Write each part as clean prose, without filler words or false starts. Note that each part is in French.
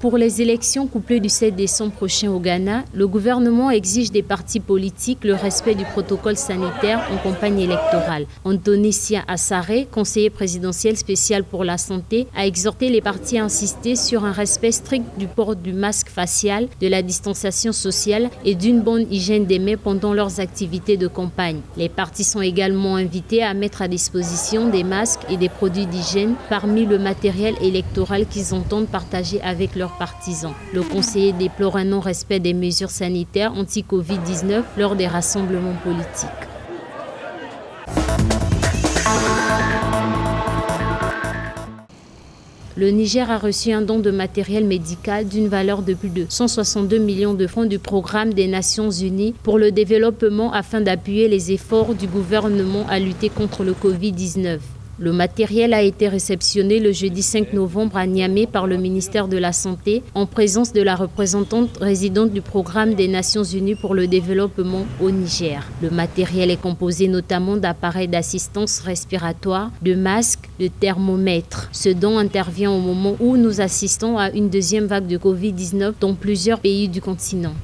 Pour les élections couplées du 7 décembre prochain au Ghana, le gouvernement exige des partis politiques le respect du protocole sanitaire en campagne électorale. Anthony Sia Assare, conseiller présidentiel spécial pour la santé, a exhorté les partis à insister sur un respect strict du port du masque facial, de la distanciation sociale et d'une bonne hygiène des mains pendant leurs activités de campagne. Les partis sont également invités à mettre à disposition des masques et des produits d'hygiène parmi le matériel électoral qu'ils entendent partager avec leurs partisans. Le conseiller déplore un non-respect des mesures sanitaires anti-Covid-19 lors des rassemblements politiques. Le Niger a reçu un don de matériel médical d'une valeur de plus de 162 millions de francs du programme des Nations Unies pour le développement afin d'appuyer les efforts du gouvernement à lutter contre le Covid-19. Le matériel a été réceptionné le jeudi 5 novembre à Niamey par le ministère de la Santé en présence de la représentante résidente du programme des Nations Unies pour le développement au Niger. Le matériel est composé notamment d'appareils d'assistance respiratoire, de masques, de thermomètres. Ce don intervient au moment où nous assistons à une deuxième vague de Covid-19 dans plusieurs pays du continent.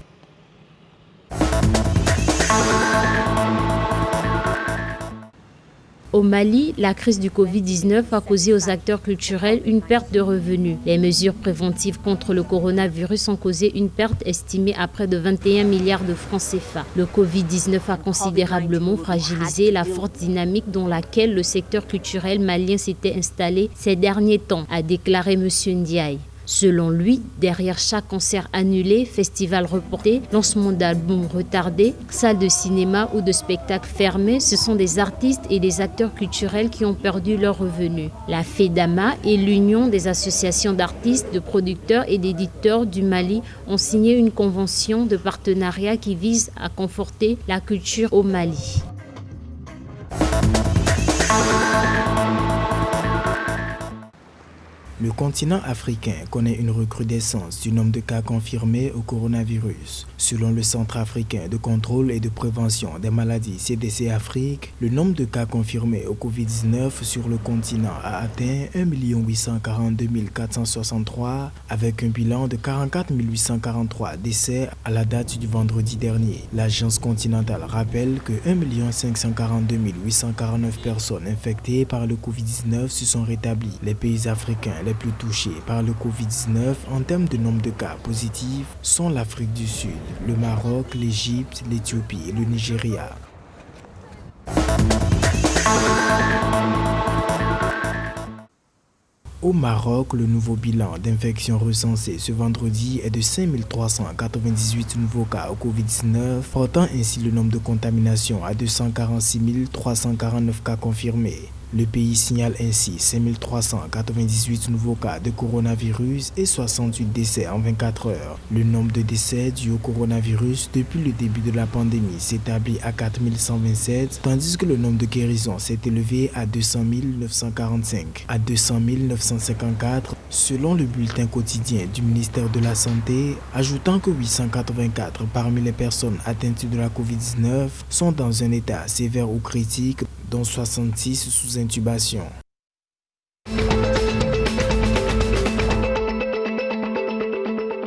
Au Mali, la crise du Covid-19 a causé aux acteurs culturels une perte de revenus. Les mesures préventives contre le coronavirus ont causé une perte estimée à près de 21 milliards de francs CFA. Le Covid-19 a considérablement fragilisé la forte dynamique dans laquelle le secteur culturel malien s'était installé ces derniers temps, a déclaré M. Ndiaye. Selon lui, derrière chaque concert annulé, festival reporté, lancement d'albums retardés, salles de cinéma ou de spectacles fermés, ce sont des artistes et des acteurs culturels qui ont perdu leurs revenus. La FEDAMA et l'Union des associations d'artistes, de producteurs et d'éditeurs du Mali ont signé une convention de partenariat qui vise à conforter la culture au Mali. Le continent africain connaît une recrudescence du nombre de cas confirmés au coronavirus. Selon le Centre africain de contrôle et de prévention des maladies CDC Afrique, le nombre de cas confirmés au Covid-19 sur le continent a atteint 1 842 463 avec un bilan de 44 843 décès à la date du vendredi dernier. L'agence continentale rappelle que 1 542 849 personnes infectées par le Covid-19 se sont rétablies. Les pays africains les plus touchés par le Covid-19 en termes de nombre de cas positifs sont l'Afrique du Sud, le Maroc, l'Égypte, l'Éthiopie et le Nigeria. Au Maroc, le nouveau bilan d'infection recensé ce vendredi est de 5 398 nouveaux cas au Covid-19, portant ainsi le nombre de contaminations à 246 349 cas confirmés. Le pays signale ainsi 5 398 nouveaux cas de coronavirus et 68 décès en 24 heures. Le nombre de décès dus au coronavirus depuis le début de la pandémie s'établit à 4 127, tandis que le nombre de guérisons s'est élevé à 200 945, à 200 954, selon le bulletin quotidien du ministère de la Santé, ajoutant que 884 parmi les personnes atteintes de la COVID-19 sont dans un état sévère ou critique, dont 66 sous intubation.